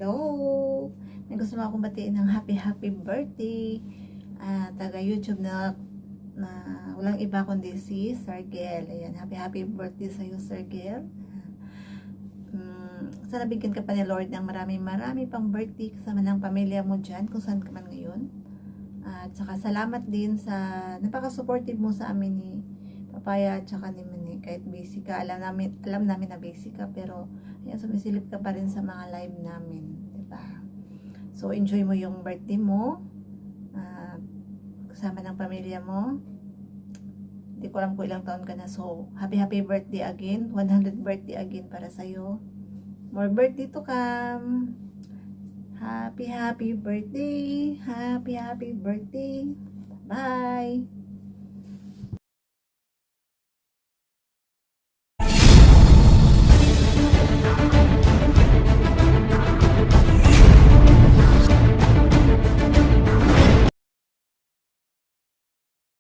Hello! May gusto mo akong batiin ng happy birthday. Taga YouTube na walang iba kundi si Sergel. Ayan, happy birthday sa iyo, Sergel. Sana bigyan ka pa ni Lord ng marami pang birthday kasama ng pamilya mo dyan, kung saan ka man ngayon. At saka salamat din sa napaka-supportive mo sa amin ni Papaya at saka ni Mani. Kahit busy ka, alam namin na busy ka, pero ayan, sumisilip ka pa rin sa mga live namin, diba? So enjoy mo yung birthday mo, kasama ng pamilya mo. Hindi ko alam kung ilang taon ka na. So happy birthday again, 100 birthday again para sa'yo. More birthday to come. Happy birthday. Happy birthday. Bye.